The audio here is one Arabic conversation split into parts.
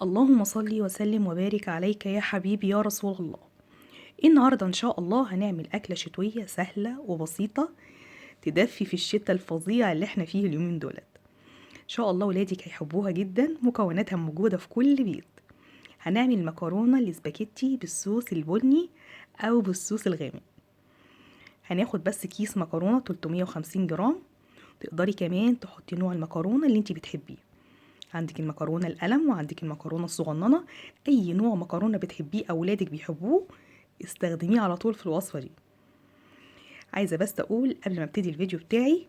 اللهم صل وسلم وبارك عليك يا حبيبي يا رسول الله. النهاردة إن شاء الله هنعمل أكلة شتوية سهلة وبسيطة تدفي في الشتاء الفظيع اللي احنا فيه اليومين دولت. إن شاء الله ولادك هيحبوها جدا، مكوناتها موجودة في كل بيت. هنعمل مكرونة الاسباجيتي بالصوص البني أو بالصوص الغامق. هناخد بس كيس مكرونة 350 جرام. تقدري كمان تحطي نوع المكرونة اللي انتي بتحبيه. عندك المكرونة القلم وعندك المكرونة الصغننة. أي نوع مكرونة بتحبيه أو ولادك بيحبوه استخدميه على طول في الوصفة دي. عايزة بس أقول قبل ما ابتدي الفيديو بتاعي،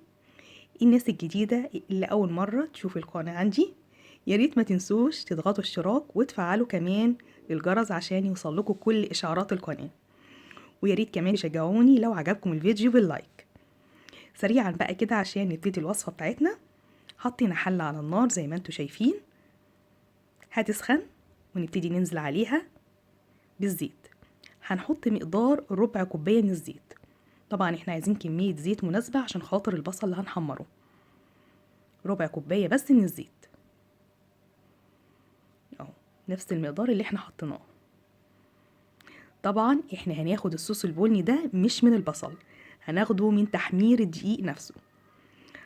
الناس الجديدة اللي أول مرة تشوف القناة عندي، ياريت ما تنسوش تضغطوا اشتراك وتفعلوا كمان الجرس عشان يوصلكوا كل إشعارات القناة. وياريت كمان تشجعوني لو عجبكم الفيديو باللايك. سريعا بقى كده عشان نبتدي الوصفة بتاعتنا. حطينا حلة على النار زي ما انتوا شايفين، هتسخن ونبتدي ننزل عليها بالزيت. هنحط مقدار ربع كوباية من الزيت. طبعا احنا عايزين كمية زيت مناسبة عشان خاطر البصل اللي هنحمره. ربع كوباية بس من الزيت اهو، نفس المقدار اللي احنا حطيناه. طبعا احنا هناخد الصوص البني ده مش من البصل، هناخده من تحمير الدقيق نفسه.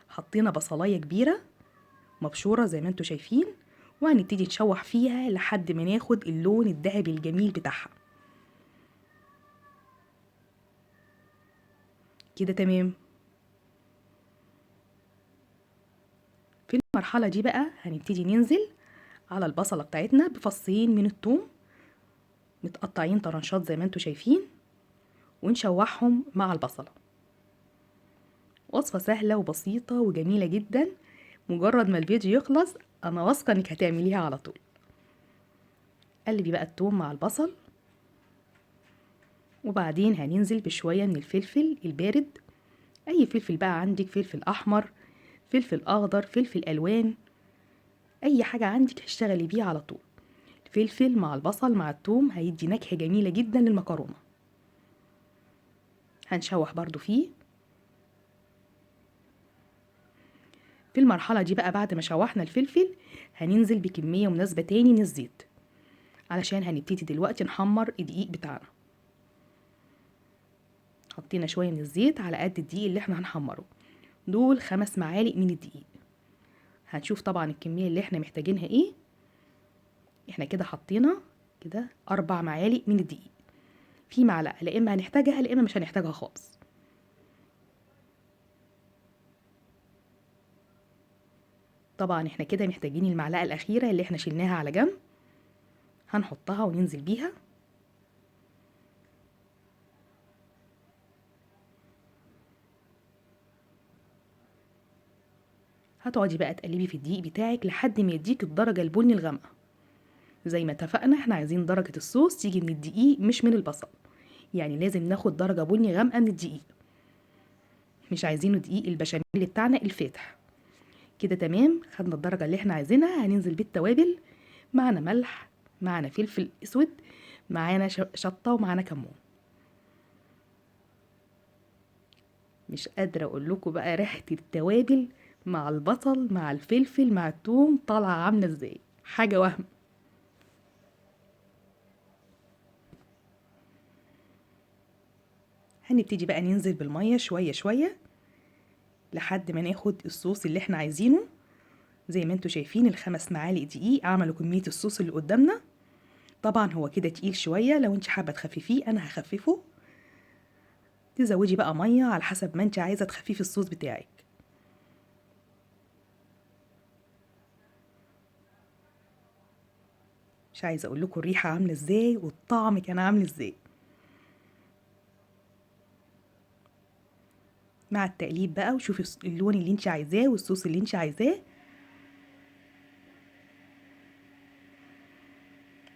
حطينا بصلاية كبيرة مبشورة زي ما انتوا شايفين، وهنبتدي نشوح فيها لحد ما ناخد اللون الذهبي الجميل بتاعها كده. تمام. في المرحلة دي بقى هنبتدي ننزل على البصلة بتاعتنا بفصين من الثوم متقطعين طرنشات زي ما انتوا شايفين، ونشوحهم مع البصلة. وصفة سهلة وبسيطة وجميلة جدا. مجرد ما الفيديو يخلص انا واثقة انك هتعمليها على طول. قلبي بقى الثوم مع البصل، وبعدين هننزل بشوية من الفلفل البارد. اي فلفل بقى عندك، فلفل احمر، فلفل اخضر، فلفل الوان، اي حاجة عندك هشتغلي بيه على طول. الفلفل مع البصل مع الثوم هيدي نكهة جميلة جدا للمكرونة. هنشوح برضو فيه. في المرحلة دي بقى بعد ما شوحنا الفلفل هننزل بكمية مناسبة تاني من الزيت، علشان هنبتدي دلوقتي نحمر الدقيق بتاعنا. حطينا شوية من الزيت على قد الدقيق اللي احنا هنحمره، دول 5 معالق من الدقيق. هنشوف طبعا الكمية اللي احنا محتاجينها ايه. احنا كده حطينا كده 4 معالق من الدقيق. في معلقة لا اما هنحتاجها لا اما مش هنحتاجها خالص. طبعا احنا كده محتاجين المعلقة الأخيرة اللي احنا شلناها على جنب، هنحطها وننزل بيها. هتقعدي بقى تقلبي في الدقيق بتاعك لحد ما يديك الدرجة البني الغامقة. زي ما اتفقنا احنا عايزين درجة الصوص تيجي من الدقيق مش من البصل، يعني لازم ناخد درجة بني غامقة من الدقيق، مش عايزينه دقيق البشاميل بتاعنا الفاتح. كده تمام، خدنا الدرجة اللي احنا عايزينها. هننزل بالتوابل. معانا ملح، معانا فلفل اسود، معانا شطة، ومعانا كمون. مش قادرة اقول لكم بقى ريحة التوابل مع البصل مع الفلفل مع الثوم طالعة عاملة ازاي، حاجة وهم. هنبتدي بقى ننزل بالمية شوية شوية لحد ما ناخد الصوص اللي احنا عايزينه. زي ما انتوا شايفين ال5 معالق دقيق عملوا كمية الصوص اللي قدامنا. طبعا هو كده تقيل شوية، لو انت حابة تخففيه انا هخففه. تزودي بقى مية على حسب ما انت عايزة تخففي الصوص بتاعك. مش عايزة اقول لكم الريحة عاملة ازاي والطعم كان عامل ازاي. مع التقليب بقى وشوفي اللون اللي انت عايزاه والصوص اللي انت عايزاه.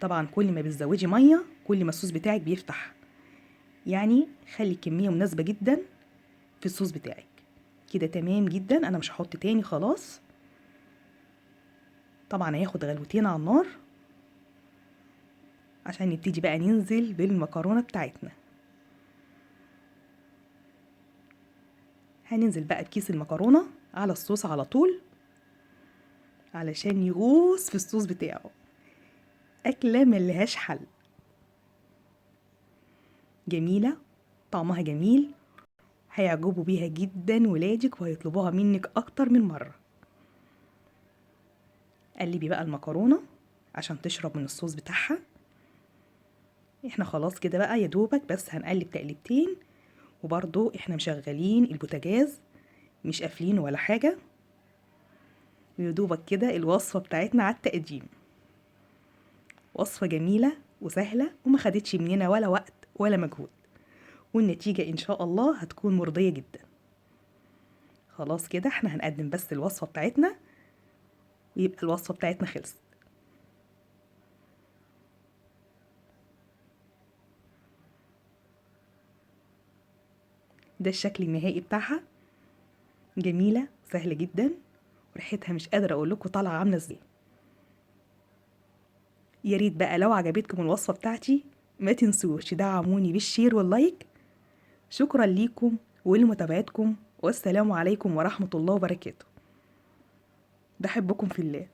طبعا كل ما بتزودي مية كل ما الصوص بتاعك بيفتح، يعني خلي الكمية مناسبة جدا في الصوص بتاعك. كده تمام جدا، انا مش هحط تاني خلاص. طبعا هياخد غلوتين على النار عشان نبتدي بقى ننزل بالمكرونة بتاعتنا. هننزل بقى بكيس المكرونة على الصوص على طول علشان يغوص في الصوص بتاعه. أكلة ملهاش حل، جميلة، طعمها جميل، هيعجبوا بيها جدا ولادك وهيطلبوها منك أكتر من مرة. قلبي بقى المكرونة عشان تشرب من الصوص بتاعها. احنا خلاص كده بقى، يا دوبك بس هنقلب تقلبتين، وبرضو احنا مشغلين البوتاجاز مش قافلين ولا حاجة، ويا دوبك كده الوصفة بتاعتنا على التقديم. وصفة جميلة وسهلة وما خدتش مننا ولا وقت ولا مجهود، والنتيجة إن شاء الله هتكون مرضية جدا. خلاص كده احنا هنقدم بس الوصفة بتاعتنا ويبقى الوصفة بتاعتنا خلصت. ده الشكل النهائي بتاعها، جميلة سهلة جدا، وريحتها مش قادرة أقول لكم طالعة عاملة ازاي. يا ريت بقى لو عجبتكم الوصفة بتاعتي ما تنسوش تدعموني بالشير واللايك. شكرا ليكم ولمتابعتكم، والسلام عليكم ورحمة الله وبركاته. بحبكم في الله.